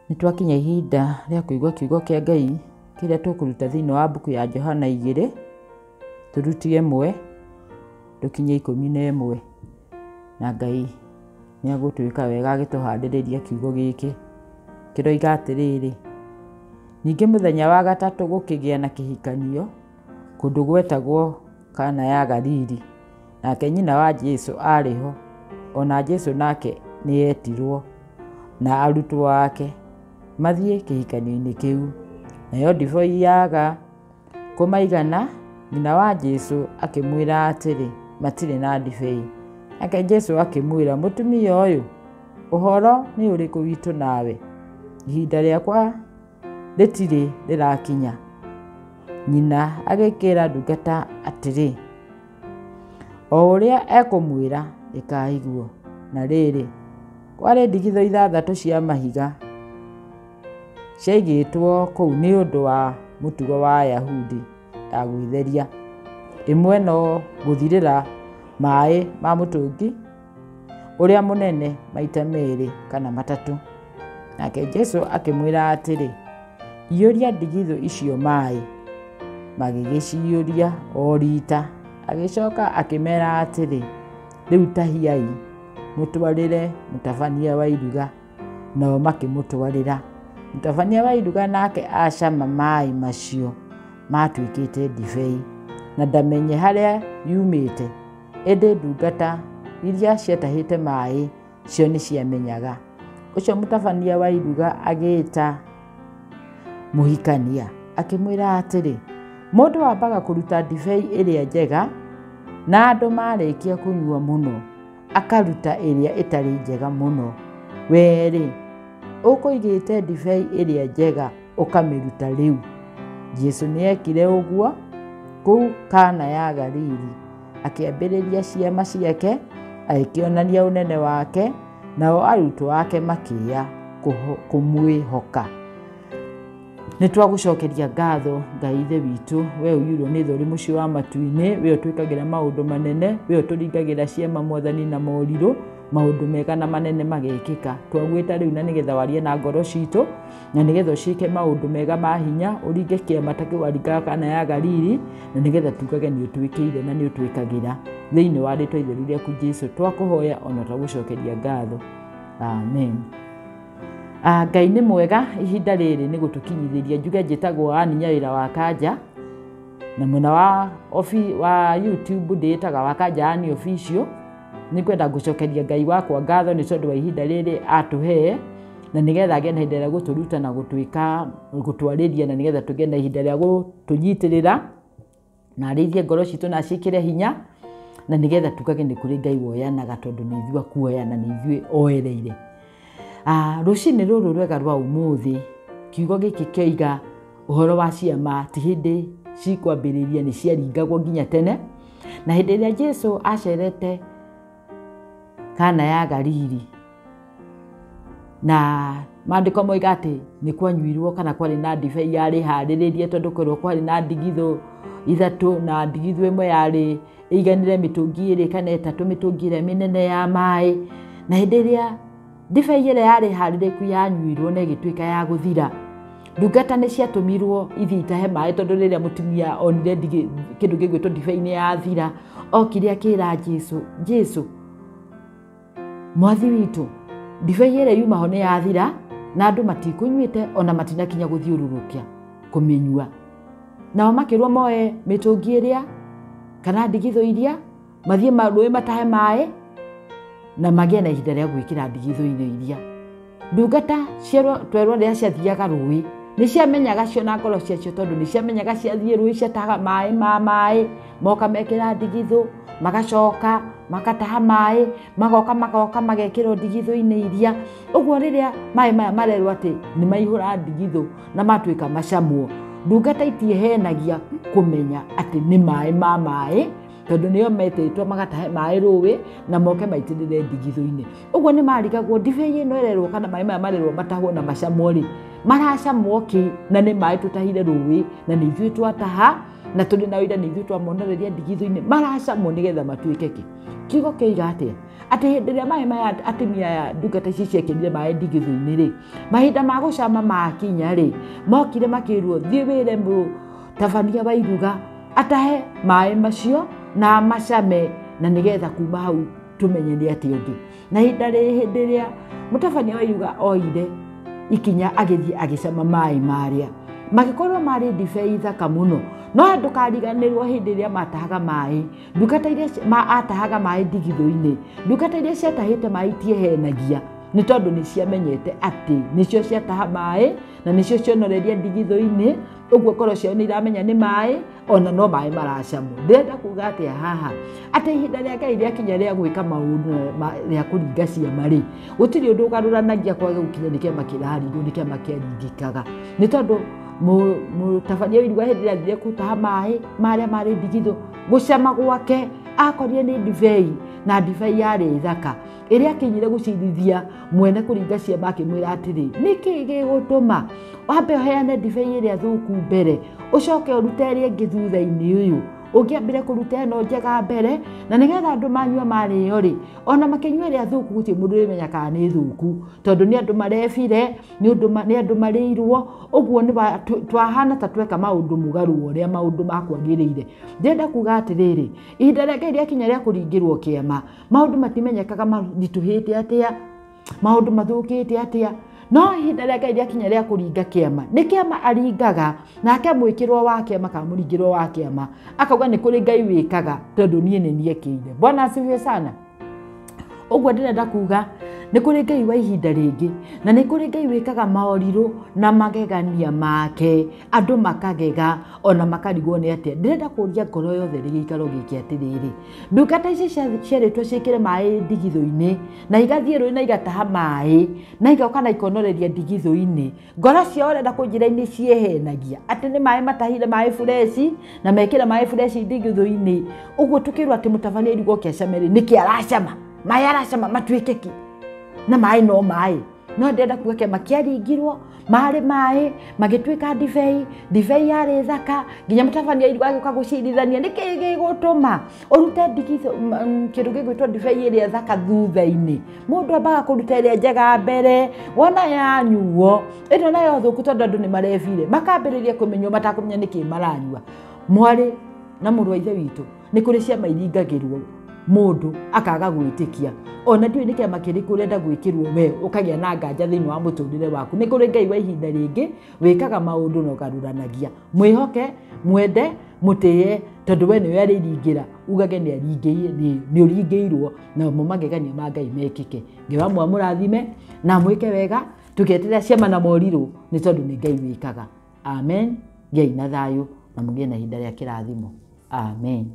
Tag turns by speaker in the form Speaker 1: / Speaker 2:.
Speaker 1: Nitwakinya ihinda rĩa kũigua kiugo kĩa Ngai kĩrĩa tũkũruta thĩinĩ wa mbuku ya Johana 2 tũrutie 1 tũkinye 11 na Ngai nĩ agũtwĩka wega agĩtũhandĩrĩria kiugo gĩkĩ kĩroiga atĩrĩrĩ. Ningĩ mũthenya wa gatatũ gũkĩgĩa na kĩhikanio kũndũ gwetagwo Kana ya Galili, nake nyina wa Jesũ arĩho, ona Jesũ nake nĩetirwo na arutwo ake mathiĩ kĩhikanio-inĩ kĩu. Nayo ndibei yaga kũmaigana, nyina wa Jesũ akĩmwĩra atĩrĩ matirĩ na ndibei. Nake Jesũ akĩmwĩra, mũtumia ũyũ, ũhoro nĩ ũrĩkũ witũ nawe? Ihinda rĩakwa rĩtirĩ rĩrakinya. Nyina agĩkĩra ndungata atĩrĩ, o ũrĩa ekũmwĩra ĩkaiguo. Na rĩrĩ, kwarĩ ndigithũ 6 cia mahiga ciaigĩtwo kũu nĩ ũndũ wa mũtugo wa Ayahudi ya gwĩtheria. Ĩmwe no gũthirĩra maĩ ma mũtũngi ũrĩa mũnene maita 2 kana 3. Nake Jesũ akĩmwĩra atĩrĩ, iyũria ndigithũ icio maĩ. Magĩgĩciyũria o rita. Agĩcoka akĩmera atĩrĩ, rĩu tahiai mũtwarĩre mũtabania wa iruga. Nao makĩmũtwarĩra. Mũtabania wa iruga nake acama maĩ macio matuĩkĩte ndibei, na ndamenye harĩa yumĩte. Ĩndĩ ndungata iria ciatahĩte maĩ cio nĩ ciamenyaga. Ũcio mũtabania wa iruga agĩĩta mũhikania akĩmwĩra atĩrĩ, mũndũ wambaga kũruta ndibei ĩrĩa njega, na andũ marĩkia kũnyua mũno akaruta ĩrĩa ĩtarĩ njega mũno. Wee-rĩ, ũkũigĩte ndibei ĩrĩa njega ũkamĩruta rĩu. Jesũ nĩekire ũguo kũu Kana ya Galili, akĩambĩrĩria ciama ciake, agĩkĩonania ũnene wake, nao arutwo ake makĩĩa kũmwĩhoka. Nĩtwagũcokeria ngatho Ngai ithe witũ, we ũiyũrwo nĩ thori mũciĩ wa matu-inĩ, we ũtwĩkagĩra maũndũ manene, we ũtũringagĩra ciama Mwathani na morirũ, maũndũ mega na manene magekĩka. Twagwĩta rĩu na nĩgetha warie na ngoro citũ, na nĩgetha ũciĩke maũndũ mega ma hinya, ũringe kĩama ta kĩu waringaga Kana ya Galili, na nĩgetha tugage nĩ ũtwĩkĩire na nĩ ũtwĩkagĩra. Thĩinĩ wa rĩĩtwa itheru rĩaku Jesũ twakũhoya ona twagũcokeria ngatho. Amen. Ngai nĩ mwega. Ihinda rĩrĩ nĩ gũtũkinyithĩria njuge njĩtagwo Ann Nyawĩra wa Kanja, na mwena wa YouTube ndĩĩtaga wa Kanja Ann Official. Nĩ kwenda gũcokeria Ngai wakwa ngatho nĩ tondũ wa ihinda rĩrĩ atũhe, na nĩgetha agĩe na ihinda rĩa gũtũruta na gũtwarĩria, na nĩgetha tũgĩe na ihinda rĩa gũtũnyitĩrĩra na arĩithie ngoro citũ na ciĩkĩre hinya, na nĩgetha tugage nĩ kũrĩ Ngai woyanaga, tondũ nĩ ithuĩ akuoya na nĩ ithuĩ oereire. Rũcinĩ rũrũ rwega rwa ũmũthĩ, kiugo gĩkĩ kĩoiga ũhoro wa ciama ti hĩndĩ cikwambĩrĩria, nĩ ciaringagwo nginya tene. Na hĩndĩ ĩrĩa Jesũ acerete Kana ya Galili, na maandĩko moiga atĩ nĩ kwanyuirwo kana kwarĩ na ndibei yarĩ harĩrĩrie, tondũ kwĩrwo kwarĩ na ndigithũ 3 na ndigithũ ĩmwe yarĩ ĩiganire mĩtũngi 2 kana 3, mĩtũngi ĩrĩa mĩnene ya maĩ. Na hĩndĩ ĩrĩa ndibei ĩrĩa yarĩ harĩrĩku yanyuirwo na ĩgĩtuĩka ya gũthira, ndungata nĩ ciatũmirwo ithiĩ itahe maĩ, tondũ rĩrĩa mũtumia onire kĩndũ gĩgwĩtwo ndibei nĩ yathira, okire akĩĩra Jesũ, Jesũ mwathi witũ, ndibei ĩrĩa yuma ho nĩ yathira na andũ matikũnyuĩte ona matinakinya gũthiũrũrũkia kũmĩnyua. Nao makĩrwo moe mĩtũngi ĩrĩa kana ndigithũ iria mathiĩ rũĩ matahe maĩ na magĩe na ihinda rĩa gwĩkĩra ndigithũ-inĩ iria. Ndungata twerwo rĩrĩa ciathiaga rũĩ nĩ ciamenyaga cio na ngoro ciacio, tondũ nĩ ciamenyaga ciathiĩ rũĩ ciataha maĩ moka mekĩra ndigithũ, magacoka makataha maĩ, magoka magekĩrwo ndigithũ-inĩ iria. Ũguo rĩrĩa maĩ maya marerwo atĩ nĩ maihũra ndigithũ na matuĩka macamwo, ndungata itihenagia kũmenya atĩ nĩ maĩ ma maĩ, tondũ nĩo metĩtwo magatahe maĩ rũĩ na moke maitĩrĩre ndigithũ-inĩ. Ũguo nĩ marigagwo ndibei ĩno ĩrerwo kana maĩ maya marerwo matahwo na macamwo-rĩ, maracamwo kĩ? Na nĩ maĩ tũtahire rũĩ na nĩ ithuĩ twataha na tũrĩ na ũira nĩ ithuĩ twamonereria ndigithũ-inĩ maracamwo nĩgetha matuĩke kĩ kiugo kĩiga atĩa atĩ hĩndĩ ĩrĩa maĩ maya atumia aya ndungata ici ciekĩrire maĩ ndigithũ-inĩ rĩ mahinda ma gũcama makinya rĩ mokire makĩrwo thiĩ wĩre mũtabania wa iruga atahe maĩ macio na macame na nĩgetha kuma hau tũmenye nĩ atĩ ũngĩ na hĩndĩ ĩrĩa mũtabania wa iruga oire ikinya agĩthiĩ agĩcama maĩ marĩa magĩkorwo marĩ ndibei thaka mũno no ndũkariganĩrwo hĩndĩ ĩrĩa matahaga maĩ ndungata iria atahaga maĩ ndigithũ-inĩ ndungata iria ciatahĩte maĩ itiehenagia nĩ tondũ nĩ ciamenyete atĩ nĩcio ciataha maĩ na nĩcio cionoreria ndigithũ-inĩ ũguo korwo ciao nĩ iramenya nĩ maĩ ona no maĩ maracamwo ndĩrenda kuga atĩa haha atĩ ihinda rĩa Ngai rĩakinya rĩa gwĩka maũndũ rĩa kũringa ciama rĩ gũtirĩ ũndũ ũgarũranagia kwaga gũkinya nĩ kĩama kĩraringwo nĩ kĩama kĩaringĩkaga nĩ tondũ mũtabania wa iruga hĩndĩ ĩrĩa athire gũtaha maĩ marĩa marĩ ndigithũ gũcama gwake akorire nĩ ndibei na ndibei yarĩ thaka ĩrĩa akinyire gũcirithia mwene kũringa ciama akĩmwĩra atĩrĩ nĩkĩ gĩgũtũma wambe ũheane ndibei ĩrĩa thũku mbere ũcoke ũrute ĩrĩa ĩngĩ thutha-inĩ ũyũ ũngĩambire kũruta ĩno njega mbere na nĩgetha andũ manyua marĩo rĩ ona makĩnyua ĩrĩa thũku gũtirĩ mũndũ ũrĩmenya kana nĩ thũku tondũ nĩ andũ marebire nĩ andũ marĩirwo ũguo nĩ twahana ta tweka maũndũ mũgarũ ũrĩa maũndũ makwagĩrĩire ndĩrenda kuga atĩrĩrĩ ihinda rĩa Ngai rĩakinya rĩa kũringĩrwo kĩama maũndũ matimenyekaga maritũhĩte atĩa maũndũ mathũkĩte atĩa no ihinda rĩa Ngai rĩakinya rĩa kũringa kĩama nĩ kĩama aringaga nake mwĩkĩrwo wa kĩama kana mũringĩrwo wa kĩama akauga nĩ kũrĩ Ngai wĩkaga tondũ niĩ nĩ niekĩire Bwana asifiwe sana ũguo ndĩrenda kuga nĩ kũrĩ Ngai wa ihinda rĩngĩ na nĩ kũrĩ Ngai wĩkaga maũrirũ na magegania make andũ makagega ona makarigwo nĩ atĩa ndĩrenda kũria ngoro yothe gĩikaro gĩkĩ atĩrĩrĩ ndungata ici ciarĩtwo ciĩkĩre maĩ ndigithũ-inĩ na igathiĩ rũĩ na igataha maĩ na igoka na ikonoreria ndigithũ-inĩ ngoro ciao ũrenda kũnjĩra-inĩ ciehenagia atĩ nĩ maĩ matahire maĩ freshi na mekĩre maĩ freshi ndigithũ-inĩ ũguo tũkĩrwo atĩ mũtabania iruga oke acame rĩ nĩkĩ aracama maĩ aracama matuĩke kĩ na maĩ no maĩ no ndĩrenda kuga kĩama kĩaringirwo marĩ maĩ magĩtuĩka ndibei yarĩ thaka nginya mũtabania iruga agĩũka gũcirithania nĩkĩ gĩgũtũma ũrute ndigithũ kĩndũ gĩgwĩtwo ndibei ĩrĩa thaka thutha-inĩ mũndũ ambaga kũruta ĩrĩa njega mbere wona yanyuo ĩno nayo thũku tondũ andũ nĩ marebire makambĩrĩria kũmenywo matakũmenya nĩkĩ maranyua mwarĩ na mũrũ wa ithe witũ nĩ kũrĩ ciama iringagĩrwo mũndũ akaga gwĩtĩkia ona ndiũĩ nĩ kĩama kĩrĩkũ ũrenda gwĩkĩrwo we ũkagĩa na nganja thĩinĩ wa mũtũrĩre waku nĩ kũrĩ Ngai wa ihinda rĩngĩ wĩkaga maũndũ na ũgarũranagia mwĩhoke mwende mũtĩye tondũ we nĩwe arĩringĩra ugage nĩ ũringĩirwo na mo magegania ma Ngai mekĩke Ngai wa mũrathime na mwĩke wega tũketerera ciama na morirũ nĩ tondũ nĩ Ngai wĩkaga amen Ngai na thayũ na mũgĩe na ihinda rĩa kĩrathimo amen